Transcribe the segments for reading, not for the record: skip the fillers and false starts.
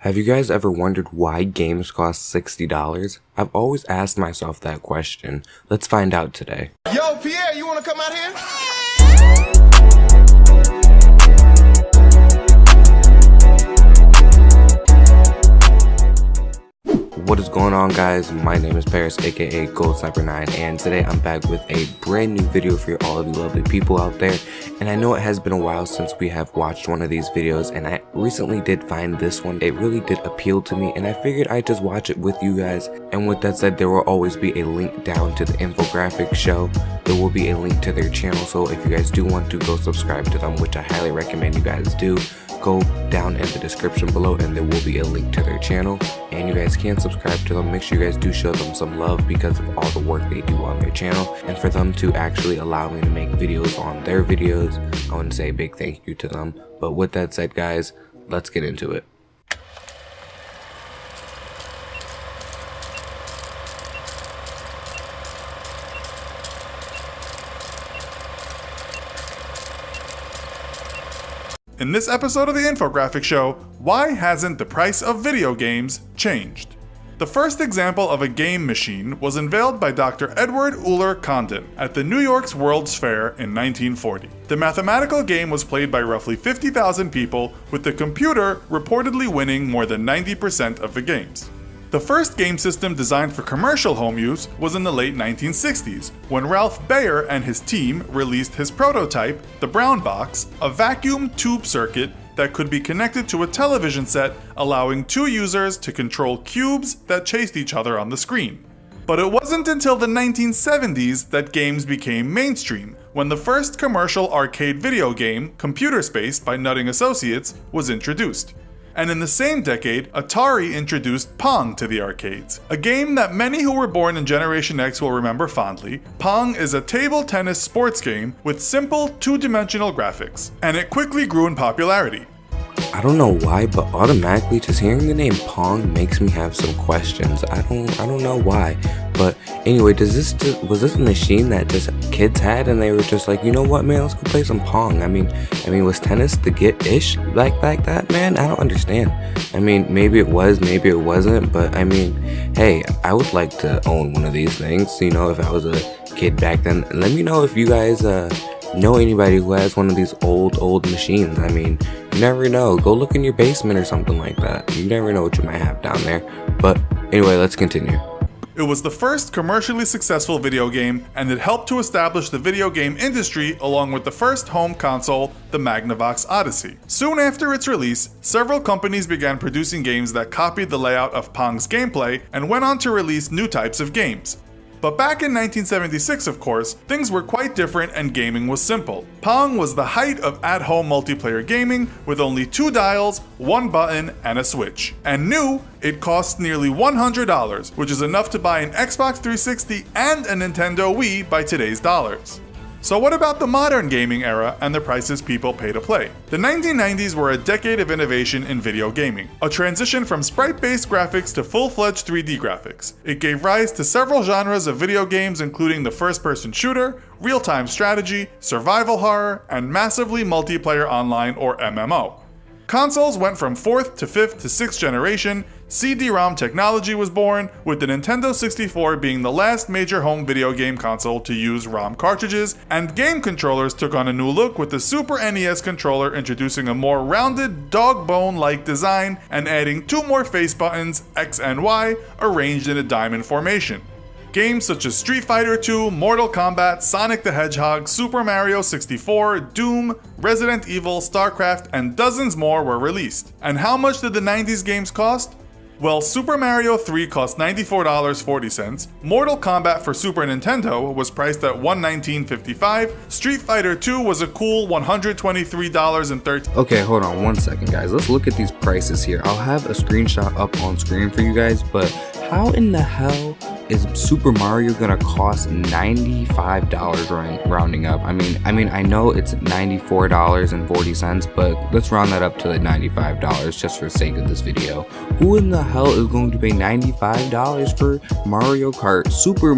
Have you guys ever wondered why games cost $60? I've always asked myself that question. Let's find out today. Yo, Pierre, you wanna come out here? What is going on, guys? My name is Paris, aka Gold Sniper 9, and today I'm back with a brand new video for all of you lovely people out there. And I know it has been a while since we have watched one of these videos, and I recently did find this one. It really did appeal to me, and I figured I'd just watch it with you guys. And with that said, there will always be a link down to the infographic show. There will be a link to their channel, so if you guys do want to go subscribe to them, which I highly recommend you guys do, go down in the description below and there will be a link to their channel, and you guys can subscribe to them. Make sure you guys do show them some love because of all the work they do on their channel, and for them to actually allow me to make videos on their videos, I want to say a big thank you to them. But with that said, guys, let's get into it. In this episode of the Infographic Show, why hasn't the price of video games changed? The first example of a game machine was unveiled by Dr. Edward Euler Condon at the New York's World's Fair in 1940. The mathematical game was played by roughly 50,000 people, with the computer reportedly winning more than 90% of the games. The first game system designed for commercial home use was in the late 1960s, when Ralph Baer and his team released his prototype, the Brown Box, a vacuum tube circuit that could be connected to a television set, allowing two users to control cubes that chased each other on the screen. But it wasn't until the 1970s that games became mainstream, when the first commercial arcade video game, Computer Space by Nutting Associates, was introduced. And in the same decade, Atari introduced Pong to the arcades. A game that many who were born in Generation X will remember fondly. Pong is a table tennis sports game with simple two-dimensional graphics, and it quickly grew in popularity. I don't know why, but automatically just hearing the name Pong makes me have some questions. I don't know why. But anyway, was this a machine that just kids had and they were just like, you know what, man, let's go play some Pong? I mean, was tennis the get-ish like that, man? I don't understand. I mean, maybe it was, maybe it wasn't, but I mean, hey, I would like to own one of these things, you know, if I was a kid back then. Let me know if you guys know anybody who has one of these old machines. I mean, you never know. Go look in your basement or something like that. You never know what you might have down there. But anyway, let's continue. It was the first commercially successful video game, and it helped to establish the video game industry along with the first home console, the Magnavox Odyssey. Soon after its release, several companies began producing games that copied the layout of Pong's gameplay and went on to release new types of games. But back in 1976, of course, things were quite different and gaming was simple. Pong was the height of at-home multiplayer gaming with only two dials, one button, and a switch. And new, it cost nearly $100, which is enough to buy an Xbox 360 and a Nintendo Wii by today's dollars. So what about the modern gaming era and the prices people pay to play? The 1990s were a decade of innovation in video gaming, a transition from sprite-based graphics to full-fledged 3D graphics. It gave rise to several genres of video games, including the first-person shooter, real-time strategy, survival horror, and massively multiplayer online or MMO. Consoles went from 4th to 5th to 6th generation, CD-ROM technology was born, with the Nintendo 64 being the last major home video game console to use ROM cartridges, and game controllers took on a new look with the Super NES controller introducing a more rounded, dog bone-like design and adding two more face buttons, X and Y, arranged in a diamond formation. Games such as Street Fighter II, Mortal Kombat, Sonic the Hedgehog, Super Mario 64, Doom, Resident Evil, StarCraft, and dozens more were released. And how much did the 90s games cost? Well, Super Mario 3 cost $94.40, Mortal Kombat for Super Nintendo was priced at $119.55, Street Fighter 2 was a cool $123.13. Okay, hold on one second, guys. Let's look at these prices here. I'll have a screenshot up on screen for you guys, but how in the hell is Super Mario gonna cost $95 rounding up? I mean, I know it's $94.40, but let's round that up to like $95 just for the sake of this video. Who in the hell is going to pay $95 for Mario Kart, Super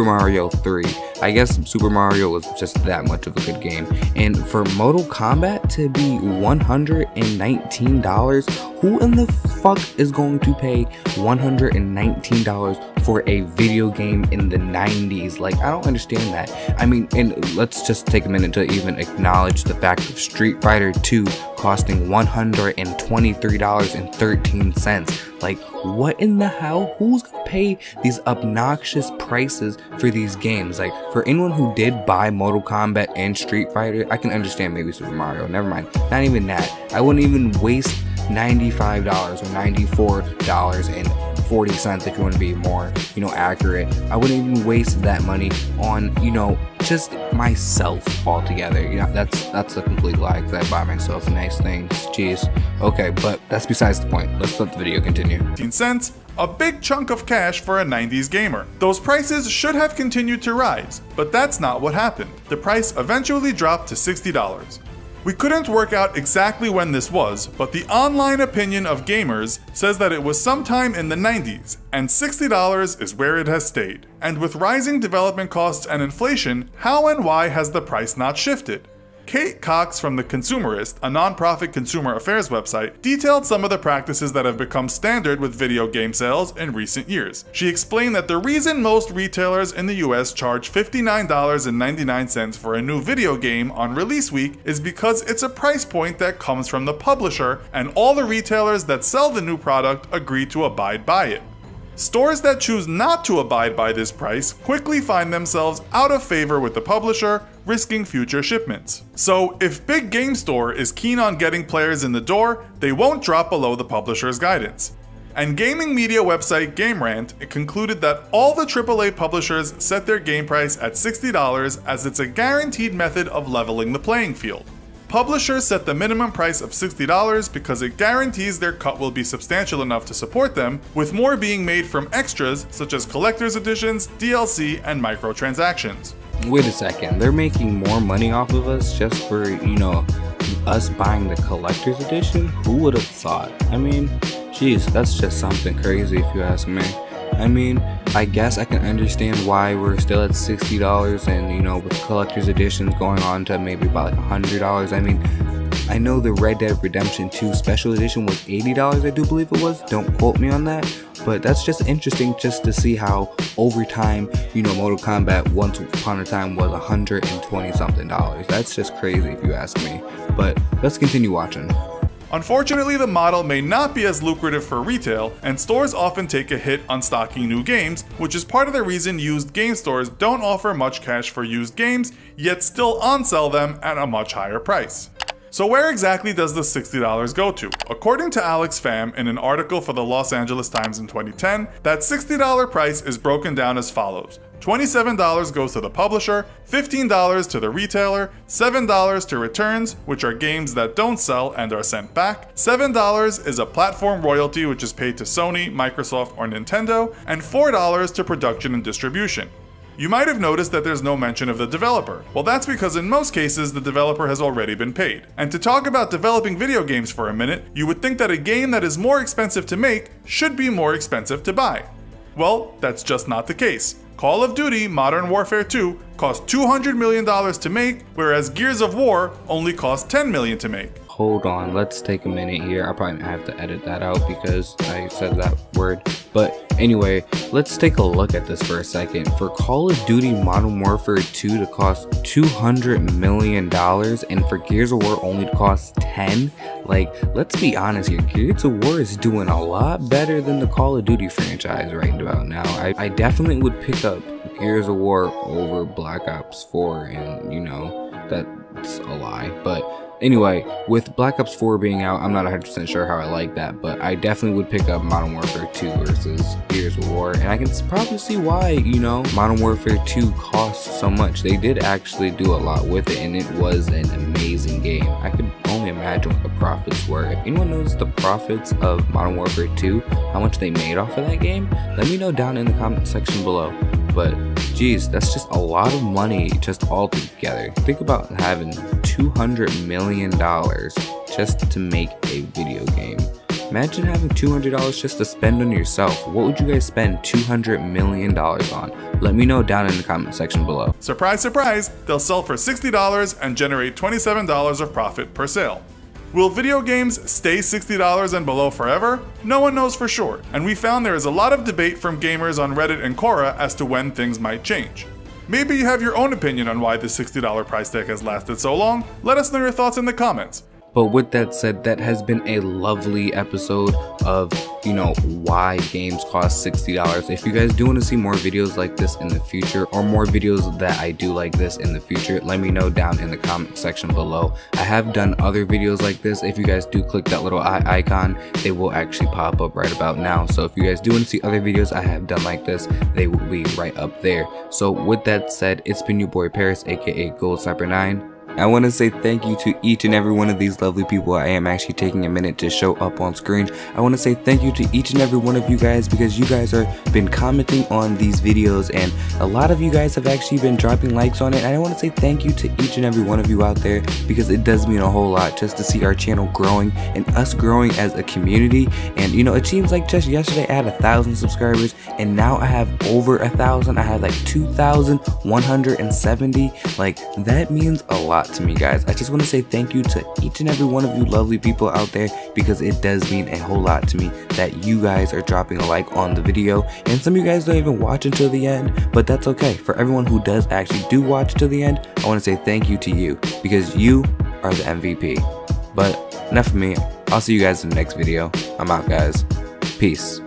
Mario 3? I guess Super Mario was just that much of a good game. And for Mortal Kombat to be $119, who in the fuck is going to pay $119 for a video game in the 90s? Like, I don't understand that. I mean, and let's just take a minute to even acknowledge the fact of Street Fighter 2 costing $123.13. Like, what in the hell? Who's gonna pay these obnoxious prices for these games? Like, for anyone who did buy Mortal Kombat and Street Fighter, I can understand maybe Super Mario. Never mind. Not even that. I wouldn't even waste $95 or $94.40 if you want to be more, accurate. I wouldn't even waste that money on, just myself altogether. That's a complete lie, because I buy myself nice things. Jeez. Okay, but that's besides the point. Let's let the video continue. 15 cents, a big chunk of cash for a 90s gamer. Those prices should have continued to rise, but that's not what happened. The price eventually dropped to $60. We couldn't work out exactly when this was, but the online opinion of gamers says that it was sometime in the 90s, and $60 is where it has stayed. And with rising development costs and inflation, how and why has the price not shifted? Kate Cox from The Consumerist, a non-profit consumer affairs website, detailed some of the practices that have become standard with video game sales in recent years. She explained that the reason most retailers in the US charge $59.99 for a new video game on release week is because it's a price point that comes from the publisher, and all the retailers that sell the new product agree to abide by it. Stores that choose not to abide by this price quickly find themselves out of favor with the publisher, risking future shipments. So if Big Game Store is keen on getting players in the door, they won't drop below the publisher's guidance. And gaming media website GameRant concluded that all the AAA publishers set their game price at $60 as it's a guaranteed method of leveling the playing field. Publishers set the minimum price of $60 because it guarantees their cut will be substantial enough to support them, with more being made from extras such as collector's editions, DLC, and microtransactions. Wait a second, they're making more money off of us just for, us buying the collector's edition? Who would have thought? I mean, geez, that's just something crazy if you ask me. I mean, I guess I can understand why we're still at $60 and, with collector's editions going on to maybe about like $100. I mean, I know the Red Dead Redemption 2 special edition was $80, I do believe it was. Don't quote me on that. But that's just interesting just to see how over time, Mortal Kombat once upon a time was $120 something. That's just crazy if you ask me. But let's continue watching. Unfortunately, the model may not be as lucrative for retail, and stores often take a hit on stocking new games, which is part of the reason used game stores don't offer much cash for used games, yet still on-sell them at a much higher price. So where exactly does the $60 go to? According to Alex Pham in an article for the Los Angeles Times in 2010, that $60 price is broken down as follows. $27 goes to the publisher, $15 to the retailer, $7 to returns, which are games that don't sell and are sent back, $7 is a platform royalty which is paid to Sony, Microsoft, or Nintendo, and $4 to production and distribution. You might have noticed that there's no mention of the developer. Well, that's because in most cases, the developer has already been paid. And to talk about developing video games for a minute, you would think that a game that is more expensive to make should be more expensive to buy. Well, that's just not the case. Call of Duty Modern Warfare 2 cost $200 million to make, whereas Gears of War only cost $10 million to make. Hold on, let's take a minute here. I probably have to edit that out because I said that word. But anyway, let's take a look at this for a second. For Call of Duty Modern Warfare 2 to cost $200 million and for Gears of War only to cost 10, like, let's be honest here, Gears of War is doing a lot better than the Call of Duty franchise right about now. I definitely would pick up Gears of War over Black Ops 4, and that's a lie, but anyway, with Black Ops 4 being out, I'm not 100% sure how I like that, but I definitely would pick up Modern Warfare 2 versus Gears of War, and I can probably see why, Modern Warfare 2 costs so much. They did actually do a lot with it, and it was an amazing game. I could only imagine what the profits were. If anyone knows the profits of Modern Warfare 2, how much they made off of that game, let me know down in the comment section below. But geez, that's just a lot of money just all together. Think about having $200 million just to make a video game. Imagine having $200 just to spend on yourself. What would you guys spend $200 million on? Let me know down in the comment section below. Surprise, surprise, they'll sell for $60 and generate $27 of profit per sale. Will video games stay $60 and below forever? No one knows for sure, and we found there is a lot of debate from gamers on Reddit and Quora as to when things might change. Maybe you have your own opinion on why the $60 price tag has lasted so long. Let us know your thoughts in the comments. But with that said, that has been a lovely episode of, why games cost $60. If you guys do want to see more videos like this in the future, or more videos that I do like this in the future, let me know down in the comment section below. I have done other videos like this. If you guys do click that little eye icon, they will actually pop up right about now. So if you guys do want to see other videos I have done like this, they will be right up there. So with that said, it's been your boy Paris, aka Gold Sniper 9. I want to say thank you to each and every one of these lovely people I am actually taking a minute to show up on screen. I want to say thank you to each and every one of you guys, because you guys have been commenting on these videos, and a lot of you guys have actually been dropping likes on it. And I want to say thank you to each and every one of you out there, because it does mean a whole lot just to see our channel growing and us growing as a community. And it seems like just yesterday I had 1,000 subscribers, and now I have over 1,000. I have like 2,170. Like, that means a lot to me, guys. I just want to say thank you to each and every one of you lovely people out there, because it does mean a whole lot to me that you guys are dropping a like on the video. And some of you guys don't even watch until the end, but that's okay. For everyone who does actually do watch to the end, I want to say thank you to you, because you are the MVP. But enough of me. I'll see you guys in the next video. I'm out, guys. Peace.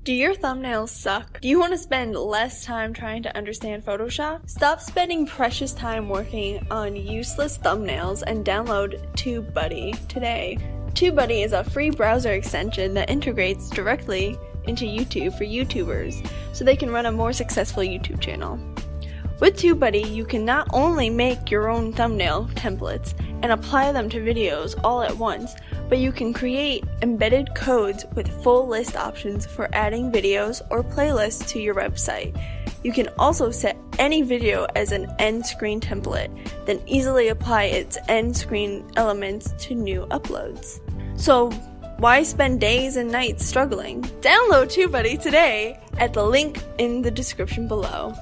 Do your thumbnails suck? Do you want to spend less time trying to understand Photoshop? Stop spending precious time working on useless thumbnails and download TubeBuddy today. TubeBuddy is a free browser extension that integrates directly into YouTube for YouTubers, so they can run a more successful YouTube channel. With TubeBuddy, you can not only make your own thumbnail templates and apply them to videos all at once, but you can create embedded codes with full list options for adding videos or playlists to your website. You can also set any video as an end screen template, then easily apply its end screen elements to new uploads. So why spend days and nights struggling? Download TubeBuddy today at the link in the description below.